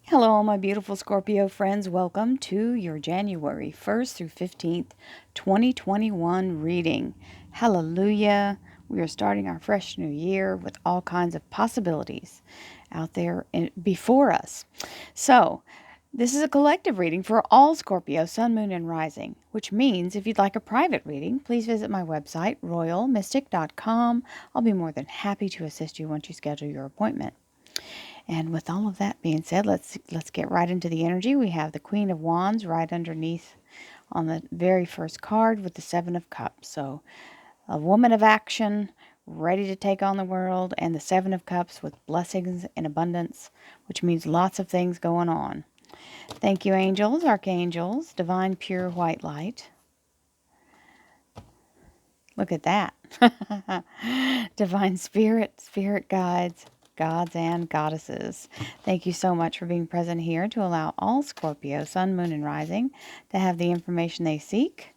Hello, all my beautiful Scorpio friends. Welcome to your January 1st through 15th, 2021 reading. Hallelujah. We are starting our fresh new year with all kinds of possibilities out there before us. So, this is a collective reading for all Scorpio, Sun, Moon, and Rising, which means if you'd like a private reading, please visit my website, royalmystic.com. I'll be more than happy to assist you once you schedule your appointment. And with all of that being said, let's get right into the energy. We have the Queen of Wands right underneath on the very first card with the Seven of Cups. So a woman of action, ready to take on the world, and the Seven of Cups with blessings and abundance, which means lots of things going on. Thank you, angels, archangels, divine pure white light. Look at that. Divine spirit, spirit guides, gods and goddesses. Thank you so much for being present here to allow all Scorpio, Sun, Moon, and Rising to have the information they seek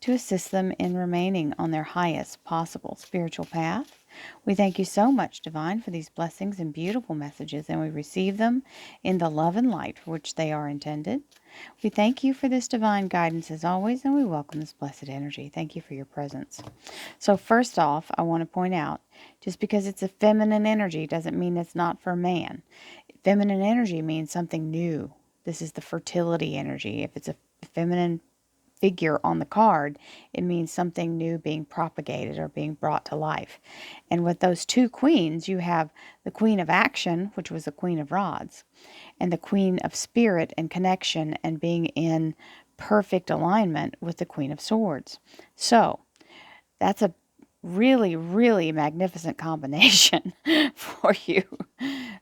to assist them in remaining on their highest possible spiritual path. We thank you so much, Divine, for these blessings and beautiful messages, and we receive them in the love and light for which they are intended. We thank you for this divine guidance as always, and we welcome this blessed energy. Thank you for your presence. So first off, I want to point out, just because it's a feminine energy doesn't mean it's not for man. Feminine energy means something new. This is the fertility energy. If it's a feminine figure on the card, it means something new being propagated or being brought to life. And with those two queens, you have the Queen of Action, which was the Queen of Rods, and the Queen of Spirit and connection and being in perfect alignment with the Queen of Swords. So that's a really, really magnificent combination for you.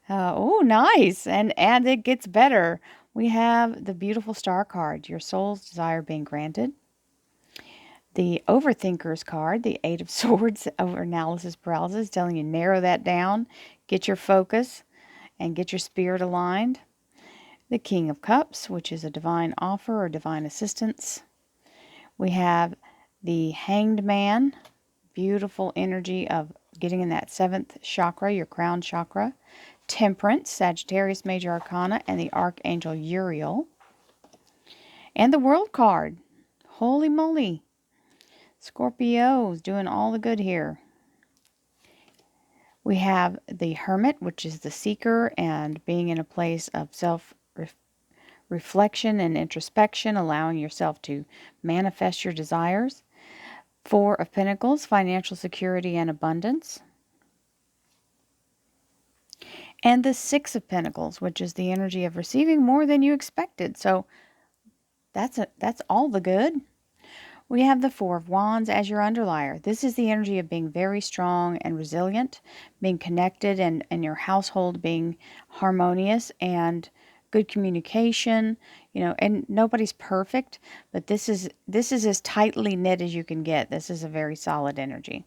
Oh, nice. And it gets better. We have the beautiful star card, your soul's desire being granted. The Overthinker's card, the Eight of Swords, over analysis paralysis, telling you narrow that down, get your focus, and get your spirit aligned. The King of Cups, which is a divine offer or divine assistance. We have the Hanged Man, beautiful energy of getting in that seventh chakra, your crown chakra. Temperance, Sagittarius Major Arcana, and the Archangel Uriel. And the World card. Holy moly. Scorpio's doing all the good here. We have the Hermit, which is the seeker and being in a place of self-reflection and introspection, allowing yourself to manifest your desires. Four of Pentacles, financial security and abundance. And the Six of Pentacles, which is the energy of receiving more than you expected. So that's all the good. We have the Four of Wands as your underlier. This is the energy of being very strong and resilient, being connected, and your household being harmonious and good communication. You know, and nobody's perfect, but this is as tightly knit as you can get. This is a very solid energy.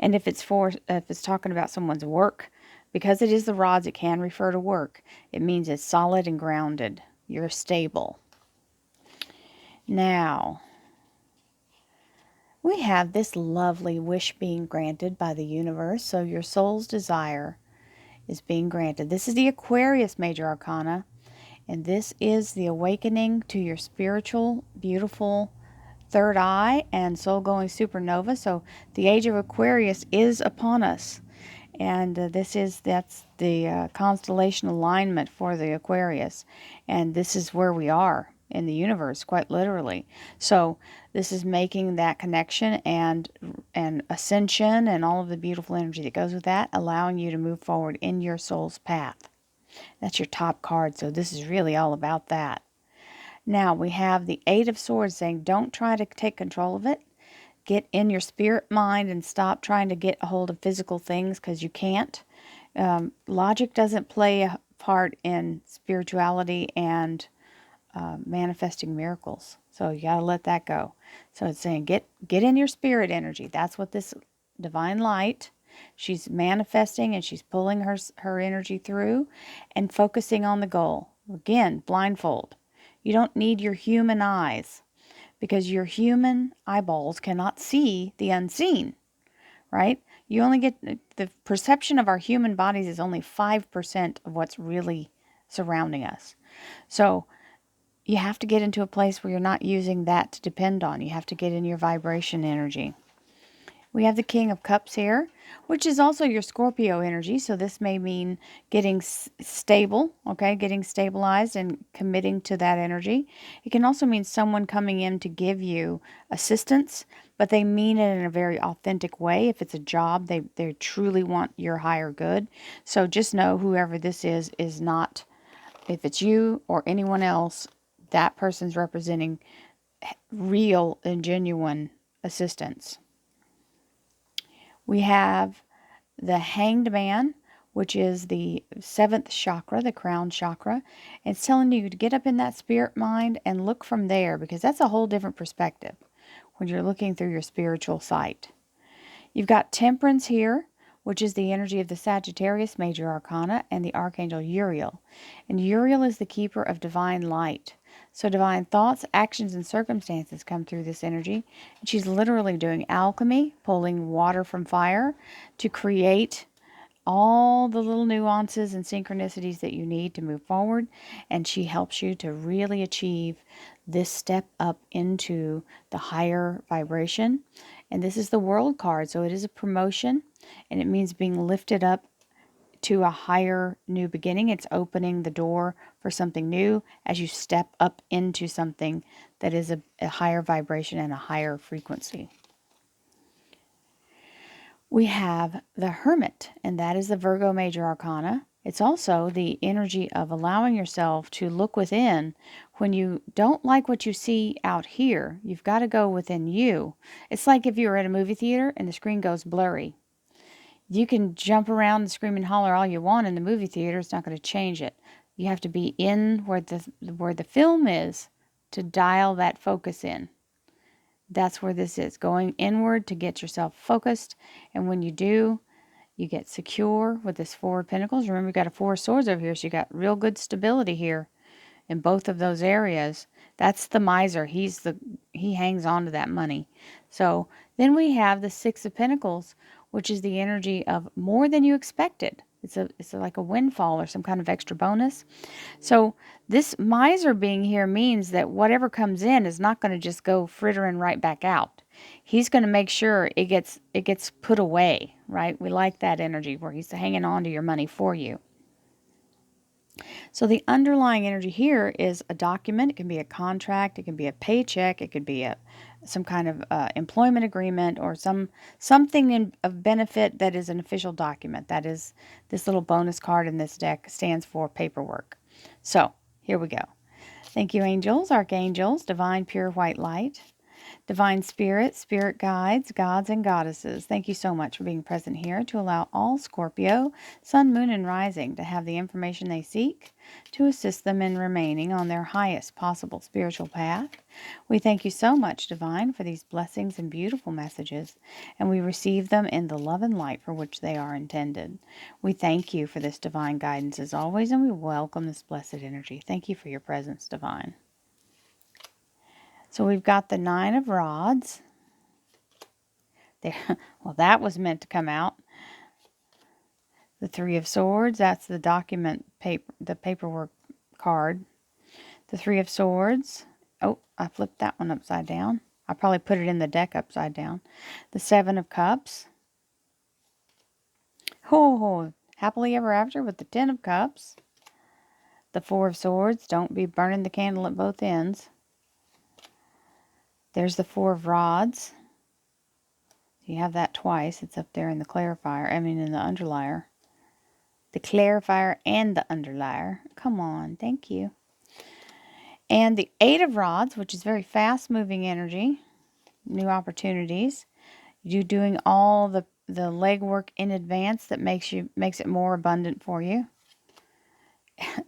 And if it's talking about someone's work, because it is the rods, it can refer to work. It means it's solid and grounded. You're stable. Now, we have this lovely wish being granted by the universe. So your soul's desire is being granted. This is the Aquarius Major Arcana. And this is the awakening to your spiritual, beautiful third eye and soul-going supernova. So the age of Aquarius is upon us. And that's the constellation alignment for the Aquarius. And this is where we are in the universe, quite literally. So this is making that connection and ascension and all of the beautiful energy that goes with that, allowing you to move forward in your soul's path. That's your top card. So this is really all about that. Now we have the Eight of Swords saying, don't try to take control of it. Get in your spirit mind and stop trying to get a hold of physical things, because you can't. Logic doesn't play a part in spirituality and manifesting miracles. So you got to let that go. So it's saying get in your spirit energy. That's what this divine light, she's manifesting, and she's pulling her energy through and focusing on the goal. Again, blindfold. You don't need your human eyes, because your human eyeballs cannot see the unseen, right? You only get the perception of our human bodies is only 5% of what's really surrounding us. So you have to get into a place where you're not using that to depend on. You have to get in your vibration energy. We have the King of Cups here, which is also your Scorpio energy. So this may mean getting stable, okay, getting stabilized and committing to that energy. It can also mean someone coming in to give you assistance, but they mean it in a very authentic way. If it's a job, they truly want your higher good. So just know whoever this is not, if it's you or anyone else, that person's representing real and genuine assistance. We have the Hanged Man, which is the 7th chakra, the crown chakra. It's telling you to get up in that spirit mind and look from there, because that's a whole different perspective when you're looking through your spiritual sight. You've got Temperance here, which is the energy of the Sagittarius major arcana and the archangel Uriel. And Uriel is the keeper of divine light. So divine thoughts, actions, and circumstances come through this energy. And she's literally doing alchemy, pulling water from fire to create all the little nuances and synchronicities that you need to move forward. And she helps you to really achieve this step up into the higher vibration. And this is the World card, so it is a promotion, and it means being lifted up to a higher new beginning. It's opening the door for something new as you step up into something that is a higher vibration and a higher frequency. We have the Hermit, and that is the Virgo major arcana. It's also the energy of allowing yourself to look within. When you don't like what you see out here, you've got to go within you. It's like if you were at a movie theater and the screen goes blurry. You can jump around and scream and holler all you want in the movie theater. It's not going to change it. You have to be in where the film is to dial that focus in. That's where this is, going inward to get yourself focused. And when you do, you get secure with this 4 of Pentacles. Remember, you got a 4 of Swords over here, so you got real good stability here in both of those areas. That's the miser. He hangs on to that money. So then we have the 6 of Pentacles, which is the energy of more than you expected. It's like a windfall or some kind of extra bonus. So this miser being here means that whatever comes in is not going to just go frittering right back out. He's going to make sure it gets put away, right? We like that energy where he's hanging on to your money for you. So the underlying energy here is a document. It can be a contract. It can be a paycheck. It could be some kind of employment agreement or something of benefit that is an official document. That is, this little bonus card in this deck stands for paperwork. So here we go. Thank you, angels, archangels, divine pure white light, divine spirit, spirit guides, gods and goddesses. Thank you so much for being present here to allow all Scorpio, sun, moon, and rising to have the information they seek to assist them in remaining on their highest possible spiritual path. We thank you so much, divine, for these blessings and beautiful messages, and we receive them in the love and light for which they are intended. We thank you for this divine guidance as always, and we welcome this blessed energy. Thank you for your presence, divine. So we've got the 9 of Rods. There, well, that was meant to come out. The 3 of Swords, that's the document paper, the paperwork card. The 3 of Swords. Oh, I flipped that one upside down. I probably put it in the deck upside down. The 7 of Cups. Oh, happily ever after with the 10 of Cups. The 4 of Swords. Don't be burning the candle at both ends. There's the 4 of Rods. You have that twice. It's up there in the clarifier. I mean, in the underlier. The clarifier and the underlier. Come on. Thank you. And the 8 of Rods, which is very fast-moving energy. New opportunities. You doing all the legwork in advance that makes it more abundant for you.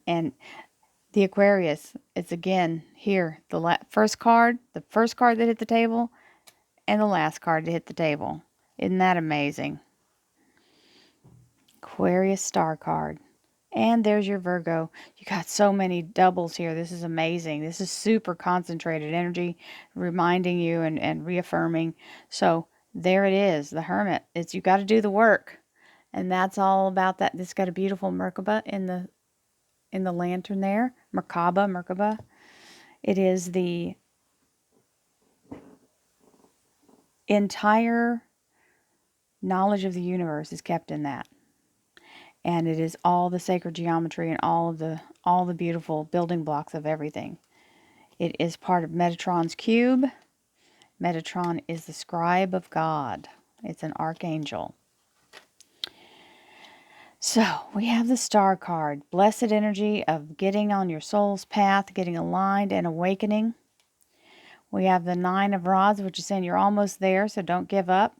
And the Aquarius, it's again here. The first card that hit the table, and the last card to hit the table. Isn't that amazing? Aquarius star card. And there's your Virgo. You got so many doubles here. This is amazing. This is super concentrated energy, reminding you and reaffirming. So there it is, the Hermit. You got to do the work. And that's all about that. It's got a beautiful Merkaba in the lantern there. Merkaba. It is the entire knowledge of the universe is kept in that. And it is all the sacred geometry and all the beautiful building blocks of everything. It is part of Metatron's cube. Metatron is the scribe of God. It's an archangel. So we have the star card, blessed energy of getting on your soul's path, getting aligned and awakening. We have the 9 of rods, which is saying you're almost there, so don't give up.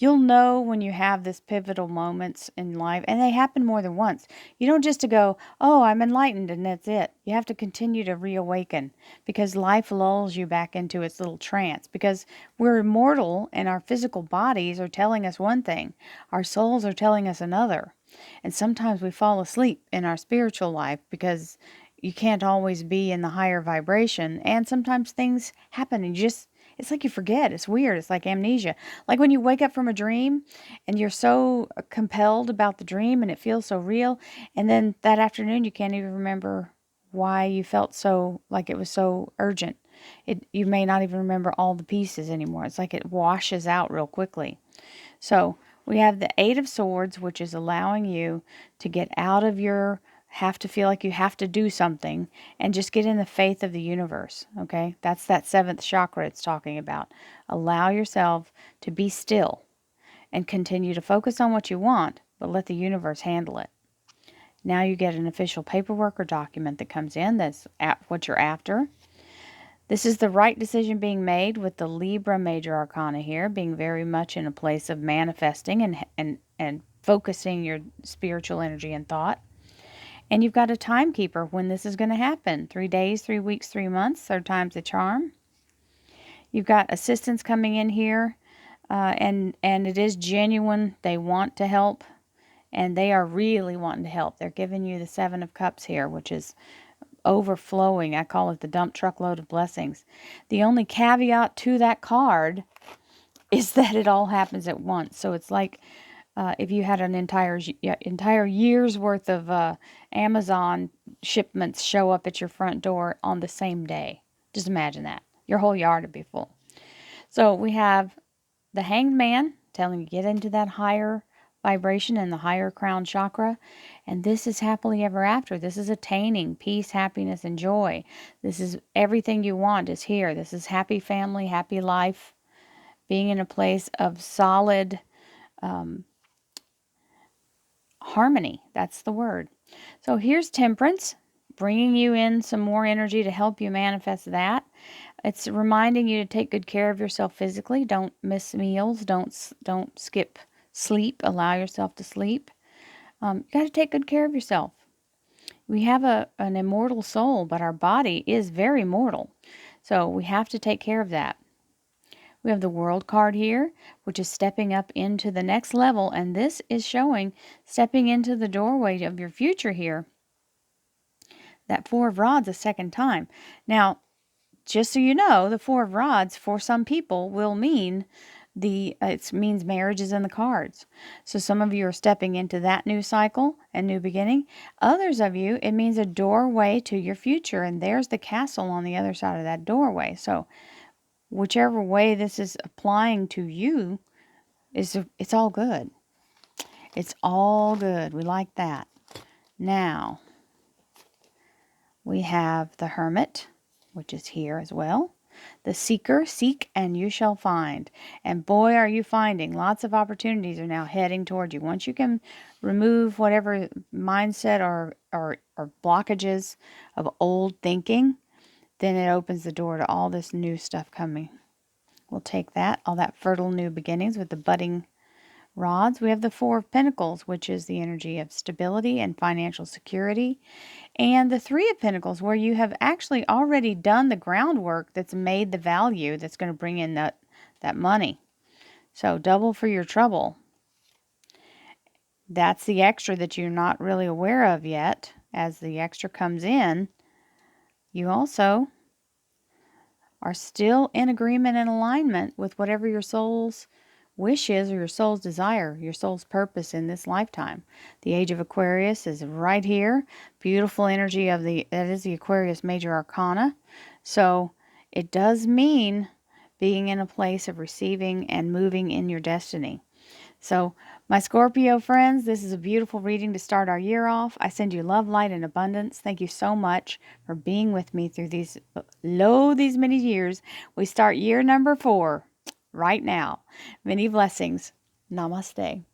You'll know when you have this pivotal moments in life, and they happen more than once. You don't just to go, oh, I'm enlightened, and that's it. You have to continue to reawaken, because life lulls you back into its little trance, because we're immortal, and our physical bodies are telling us one thing. Our souls are telling us another. And sometimes we fall asleep in our spiritual life, because you can't always be in the higher vibration, and sometimes things happen, and it's like you forget. It's weird. It's like amnesia. Like when you wake up from a dream and you're so compelled about the dream and it feels so real. And then that afternoon you can't even remember why you felt so like it was so urgent. You may not even remember all the pieces anymore. It's like it washes out real quickly. So we have the 8 of Swords, which is allowing you to get out of your have to feel like you have to do something and just get in the faith of the universe. Okay, that's that 7th chakra it's talking about. Allow yourself to be still and continue to focus on what you want, but let the universe handle it. Now you get an official paperwork or document that comes in that's what you're after. This is the right decision being made with the Libra major arcana here, being very much in a place of manifesting and focusing your spiritual energy and thought. And you've got a timekeeper when this is going to happen. 3 days, 3 weeks, 3 months, 3rd time's the charm. You've got assistants coming in here, and it is genuine. They want to help, and they are really wanting to help. They're giving you the 7 of Cups here, which is overflowing. I call it the dump truckload of blessings. The only caveat to that card is that it all happens at once. So it's like if you had an entire year's worth of Amazon shipments show up at your front door on the same day. Just imagine that. Your whole yard would be full. So we have the Hanged Man telling you get into that higher vibration and the higher crown chakra. And this is happily ever after. This is attaining peace, happiness, and joy. This is everything you want is here. This is happy family, happy life, being in a place of solid harmony. That's the word. So here's Temperance, bringing you in some more energy to help you manifest that. It's reminding you to take good care of yourself physically. Don't miss meals. Don't skip sleep. Allow yourself to sleep. You got to take good care of yourself. We have an immortal soul, but our body is very mortal. So we have to take care of that. We have the World card here, which is stepping up into the next level, and this is showing stepping into the doorway of your future here. That 4 of Rods a second time. Now, just so you know, the 4 of Rods for some people will mean it means marriage is in the cards. So some of you are stepping into that new cycle and new beginning. Others of you, it means a doorway to your future, and there's the castle on the other side of that doorway. So whichever way this is applying to you, it's all good. It's all good. We like that. Now, we have the Hermit, which is here as well. The Seeker, seek and you shall find. And boy, are you finding. Lots of opportunities are now heading toward you. Once you can remove whatever mindset or blockages of old thinking, then it opens the door to all this new stuff coming. We'll take that, all that fertile new beginnings with the budding rods. We have the 4 of Pentacles, which is the energy of stability and financial security. And the 3 of Pentacles, where you have actually already done the groundwork that's made the value that's going to bring in that money. So double for your trouble. That's the extra that you're not really aware of yet. As the extra comes in, you also are still in agreement and alignment with whatever your soul's wishes or your soul's desire, your soul's purpose in this lifetime. The age of Aquarius is right here. Beautiful energy of that is the Aquarius major arcana. So it does mean being in a place of receiving and moving in your destiny. So, my Scorpio friends, this is a beautiful reading to start our year off. I send you love, light, and abundance. Thank you so much for being with me through these many years. We start year number 4 right now. Many blessings. Namaste.